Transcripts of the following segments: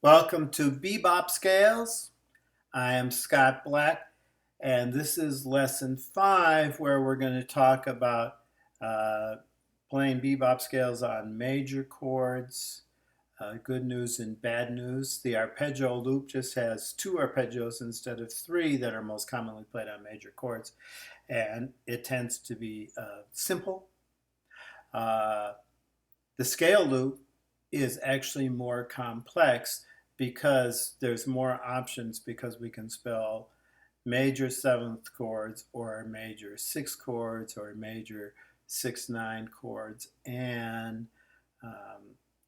Welcome to Bebop Scales. I am Scott Black, and this is lesson 5 where we're going to talk about playing bebop scales on major chords. Good news and bad news. The arpeggio loop just has 2 arpeggios instead of 3 that are most commonly played on major chords, and it tends to be simple. The scale loop is actually more complex because there's more options, because we can spell major 7th chords or major 6th chords or major 6/9 chords, and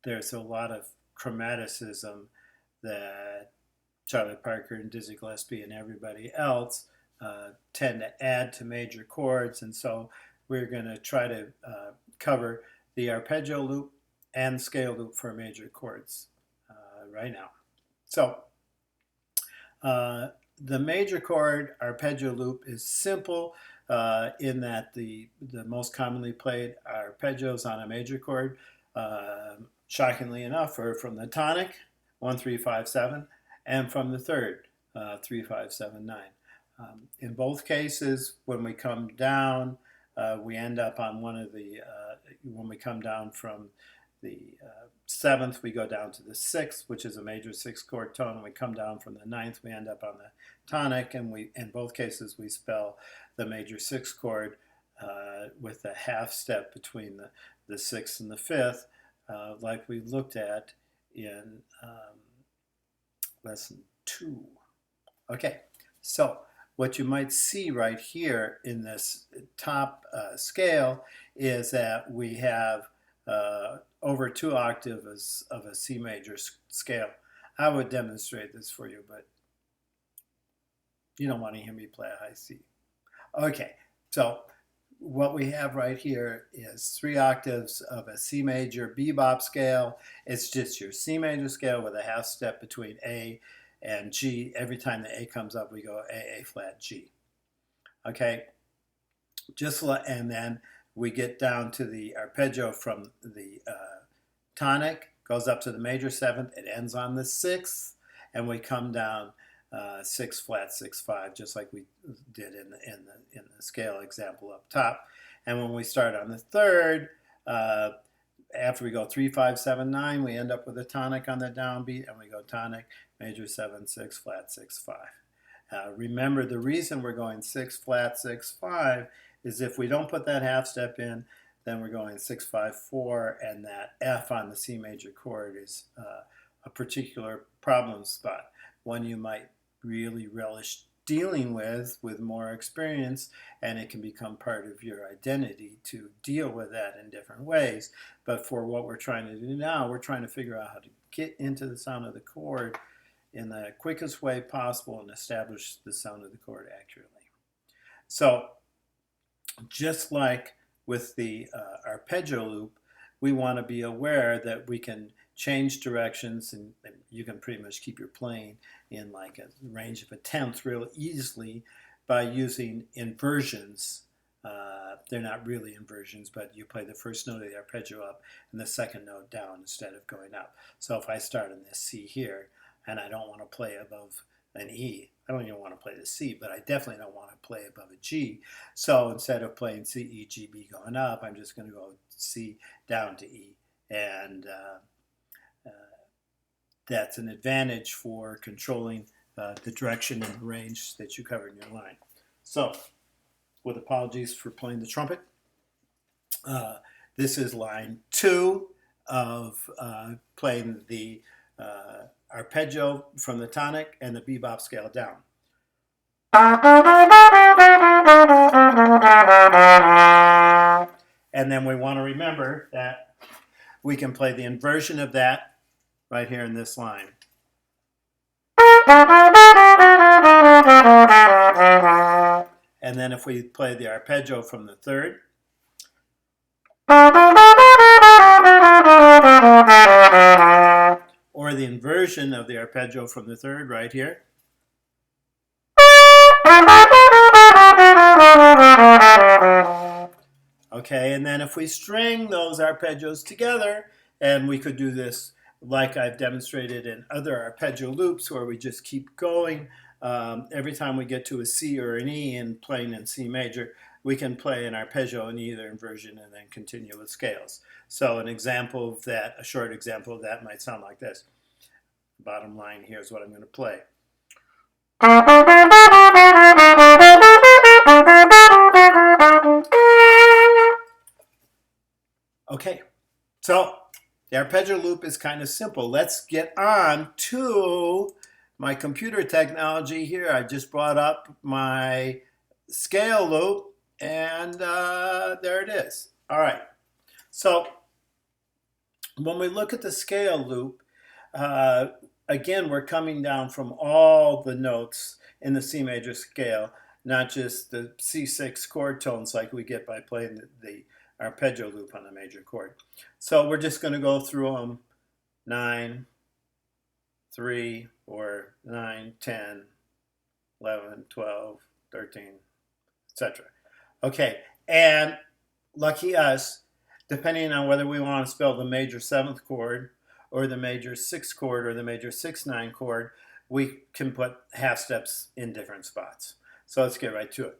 there's a lot of chromaticism that Charlie Parker and Dizzy Gillespie and everybody else tend to add to major chords, and so we're going to try to cover the arpeggio loop and scale loop for major chords right now. So the major chord arpeggio loop is simple in that the most commonly played arpeggios on a major chord, shockingly enough, are from the tonic 1 3 5 7 and from the third 3 5 7 9. In both cases, when we come down, we end up on one of the when we come down from the 7th, we go down to the 6th, which is a major 6th chord tone, and we come down from the 9th, we end up on the tonic, and in both cases we spell the major 6th chord with a half step between the 6th and the 5th, like we looked at in lesson 2. Okay, so what you might see right here in this top scale is that we have over 2 octaves of a C major scale. I would demonstrate this for you, but you don't want to hear me play a high C. Okay, so what we have right here is 3 octaves of a C major bebop scale. It's just your C major scale with a half step between A and G. Every time the A comes up, we go A flat G. Okay, and then we get down to the arpeggio from the tonic, goes up to the major 7th, it ends on the 6th, and we come down 6 flat 6 5, just like we did in the scale example up top. And when we start on the 3rd, after we go 3 5 7 9, we end up with a tonic on the downbeat, and we go tonic major 7 6 flat 6 5. Remember, the reason we're going 6 flat 6 5 is if we don't put that half step in, then we're going 6 5 4, and that F on the C major chord is a particular problem spot, one you might really relish dealing with more experience, and it can become part of your identity to deal with that in different ways. But for what we're trying to do now, we're trying to figure out how to get into the sound of the chord in the quickest way possible and establish the sound of the chord accurately. So just like with the arpeggio loop, we want to be aware that we can change directions, and you can pretty much keep your playing in like a range of a tenth real easily by using inversions. They're not really inversions, but you play the first note of the arpeggio up and the second note down instead of going up. So if I start in this C here, and I don't want to play above an E, I don't even want to play the C, but I definitely don't want to play above a G. So instead of playing C, E, G, B going up, I'm just going to go C down to E. And that's an advantage for controlling the direction and range that you cover in your line. So, with apologies for playing the trumpet, this is line 2 of playing the arpeggio from the tonic and the bebop scale down. And then we want to remember that we can play the inversion of that right here in this line. And then if we play the arpeggio from the 3rd, or the inversion of the arpeggio from the 3rd right here. Okay, and then if we string those arpeggios together, and we could do this like I've demonstrated in other arpeggio loops where we just keep going. Every time we get to a C or an E and playing in C major, we can play an arpeggio in either inversion and then continue with scales. So an example of that, a short example of that might sound like this. Bottom line here is what I'm going to play. Okay, so the arpeggio loop is kind of simple. Let's get on to my computer technology here. I just brought up my scale loop, and there it is. All right, so when we look at the scale loop, again, we're coming down from all the notes in the C major scale, not just the C6 chord tones like we get by playing the arpeggio loop on a major chord. So we're just going to go through them 9, 3, or 9, 10, 11, 12, 13, etc. Okay, and lucky us, depending on whether we want to spell the major 7th chord or the major 6th chord or the major 6/9 chord, we can put half steps in different spots. So let's get right to it.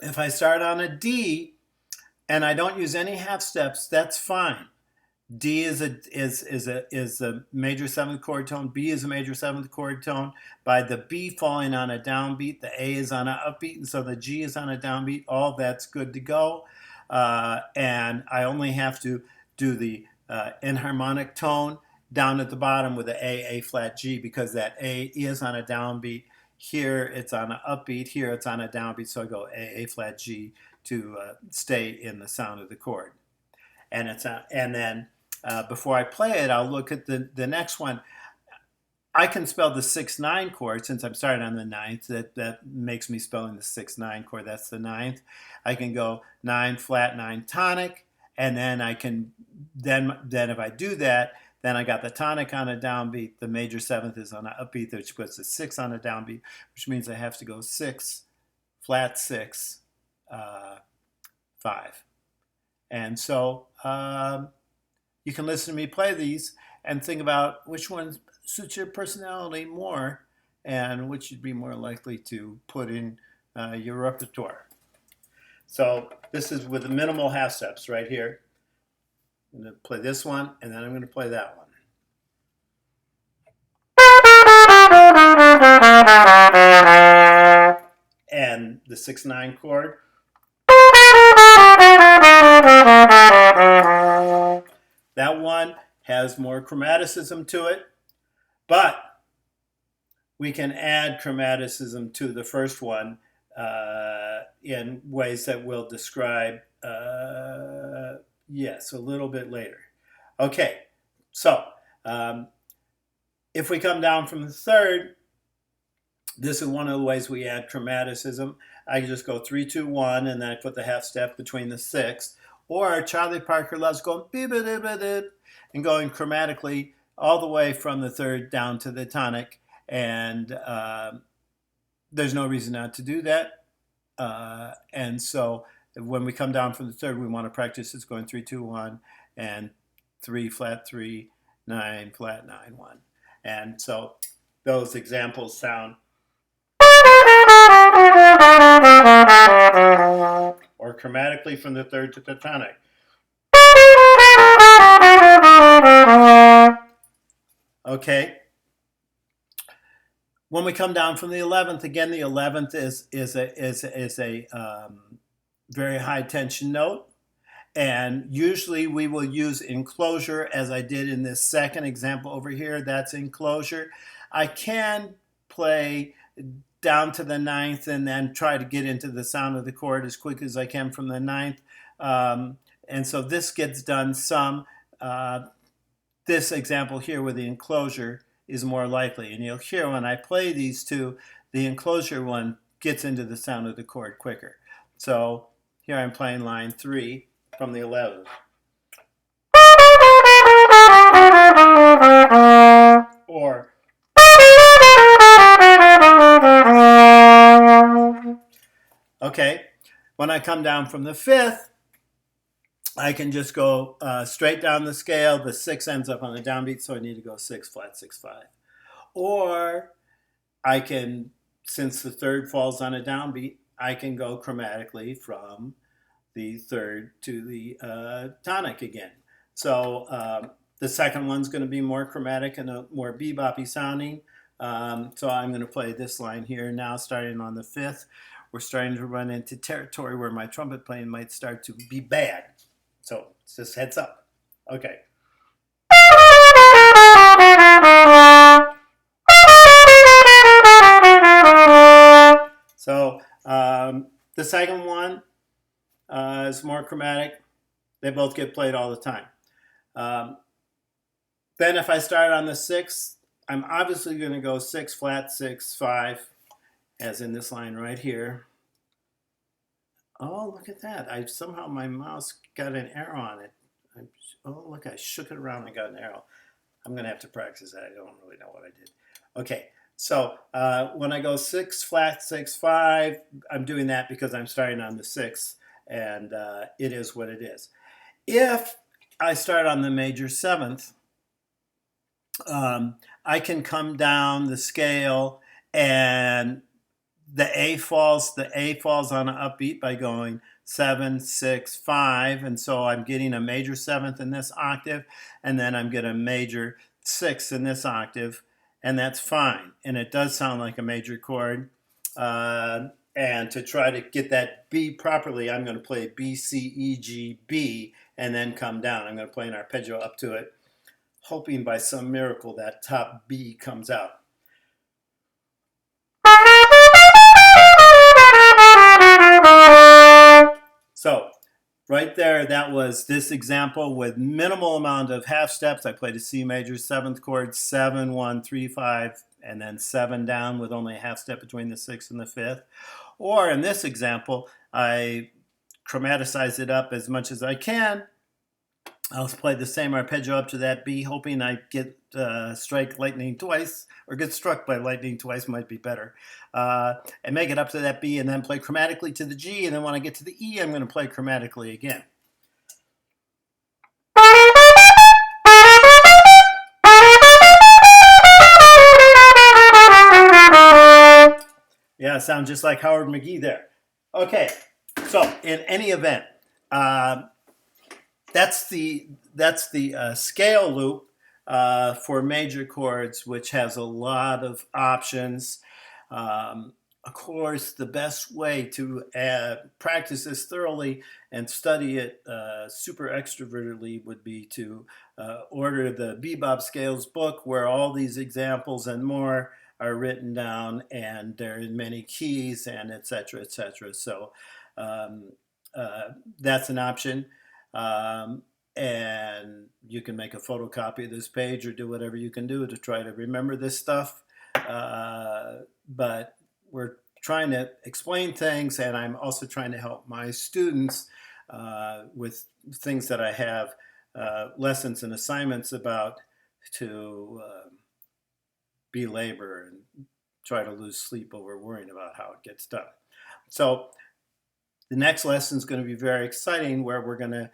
If I start on a D and I don't use any half steps, that's fine. D is a major 7th chord tone. B is a major 7th chord tone. By the B falling on a downbeat, the A is on an upbeat, and so the G is on a downbeat. All that's good to go. And I only have to do the enharmonic tone down at the bottom with the A flat G, because that A is on a downbeat. Here it's on an upbeat. Here it's on a downbeat. So I go A flat G to stay in the sound of the chord. And it's and then before I play it, I'll look at the next one. I can spell the 6/9 chord since I'm starting on the 9th. That makes me spelling the 6/9 chord. That's the 9th. I can go 9 flat, 9 tonic, and then I can then if I do that, then I got the tonic on a downbeat. The major 7th is on an upbeat, which puts the 6 on a downbeat, which means I have to go 6 flat 6 5. And so you can listen to me play these and think about which one suits your personality more and which you'd be more likely to put in your repertoire. So this is with the minimal half steps right here. I'm going to play this one, and then I'm going to play that one. And the 6/9 chord. That one has more chromaticism to it, but we can add chromaticism to the first one in ways that we'll describe, yes, a little bit later. Okay, so if we come down from the third, this is one of the ways we add chromaticism. I can just go 3, 2, 1, and then I put the half step between the 6th. Or Charlie Parker loves going and going chromatically all the way from the third down to the tonic. And there's no reason not to do that. And so when we come down from the third, we want to practice it's going 3, 2, 1, and 3 flat 3, 9 flat 9 1. And so those examples sound or chromatically from the third to the tonic. Okay. When we come down from the 11th, again, the 11th is a very high tension note. And usually we will use enclosure, as I did in this second example over here. That's enclosure. I can play down to the 9th and then try to get into the sound of the chord as quick as I can from the 9th. And so this gets done some. This example here with the enclosure is more likely. And you'll hear when I play these two, the enclosure one gets into the sound of the chord quicker. So here I'm playing line 3 from the 11th. Or okay, when I come down from the 5th, I can just go straight down the scale. The 6 ends up on the downbeat, so I need to go 6 flat 6 5. Or I can, since the third falls on a downbeat, I can go chromatically from the third to the tonic again. So the second one's going to be more chromatic and a more bebop-y sounding. So I'm going to play this line here now, starting on the fifth. We're starting to run into territory where my trumpet playing might start to be bad. So it's just heads up. Okay. So the second one is more chromatic. They both get played all the time. Then if I start on the sixth, I'm obviously going to go 6 flat 6 5, as in this line right here. Oh, look at that. Somehow my mouse got an arrow on it. Oh, look, I shook it around and got an arrow. I'm going to have to practice that. I don't really know what I did. Okay, so when I go 6 flat 6 5, I'm doing that because I'm starting on the sixth, and it is what it is. If I start on the major seventh, I can come down the scale, and the A falls on an upbeat by going 7 6 5, and so I'm getting a major seventh in this octave, and then I'm getting a major sixth in this octave, and that's fine. And it does sound like a major chord. And to try to get that B properly, I'm going to play B, C, E, G, B, and then come down. I'm going to play an arpeggio up to it, hoping by some miracle that top B comes out. So right there, that was this example with minimal amount of half steps. I played a C major seventh chord, 7 1 3 5, and then 7 down with only a half step between the sixth and the fifth. Or in this example, I chromaticize it up as much as I can. I'll play the same arpeggio up to that B, hoping I get strike lightning twice, or get struck by lightning twice might be better, and make it up to that B, and then play chromatically to the G, and then when I get to the E, I'm going to play chromatically again. Yeah, it sounds just like Howard McGee there. Okay, so in any event, that's the scale loop for major chords, which has a lot of options. Of course, the best way to practice this thoroughly and study it super extrovertedly would be to order the Bebop Scales book, where all these examples and more are written down, and they're in many keys, and etc. etc. So that's an option. And you can make a photocopy of this page or do whatever you can do to try to remember this stuff. But we're trying to explain things, and I'm also trying to help my students with things that I have lessons and assignments about to belabor and try to lose sleep over worrying about how it gets done. So the next lesson is going to be very exciting, where we're going to,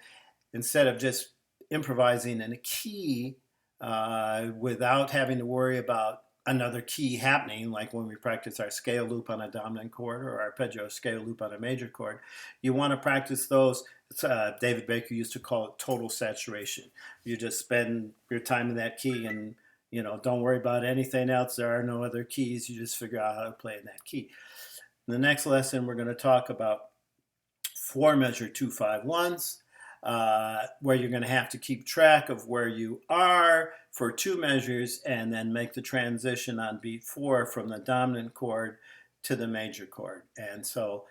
instead of just improvising in a key without having to worry about another key happening, like when we practice our scale loop on a dominant chord or arpeggio scale loop on a major chord, you want to practice those. David Baker used to call it total saturation. You just spend your time in that key, and don't worry about anything else. There are no other keys. You just figure out how to play in that key. In the next lesson, we're going to talk about 4-measure 2-5-1s, where you're going to have to keep track of where you are for 2 measures, and then make the transition on beat 4 from the dominant chord to the major chord. And so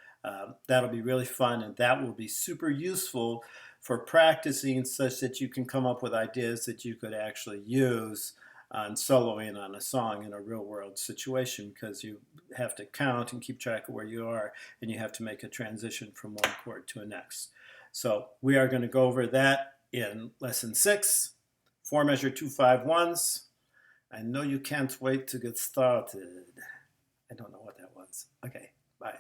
that'll be really fun, and that will be super useful for practicing, such that you can come up with ideas that you could actually use on soloing on a song in a real world situation, because you have to count and keep track of where you are, and you have to make a transition from one chord to the next. So we are going to go over that in lesson 6, 4-measure 2-5-1s. I know you can't wait to get started. I don't know what that was. Okay, bye.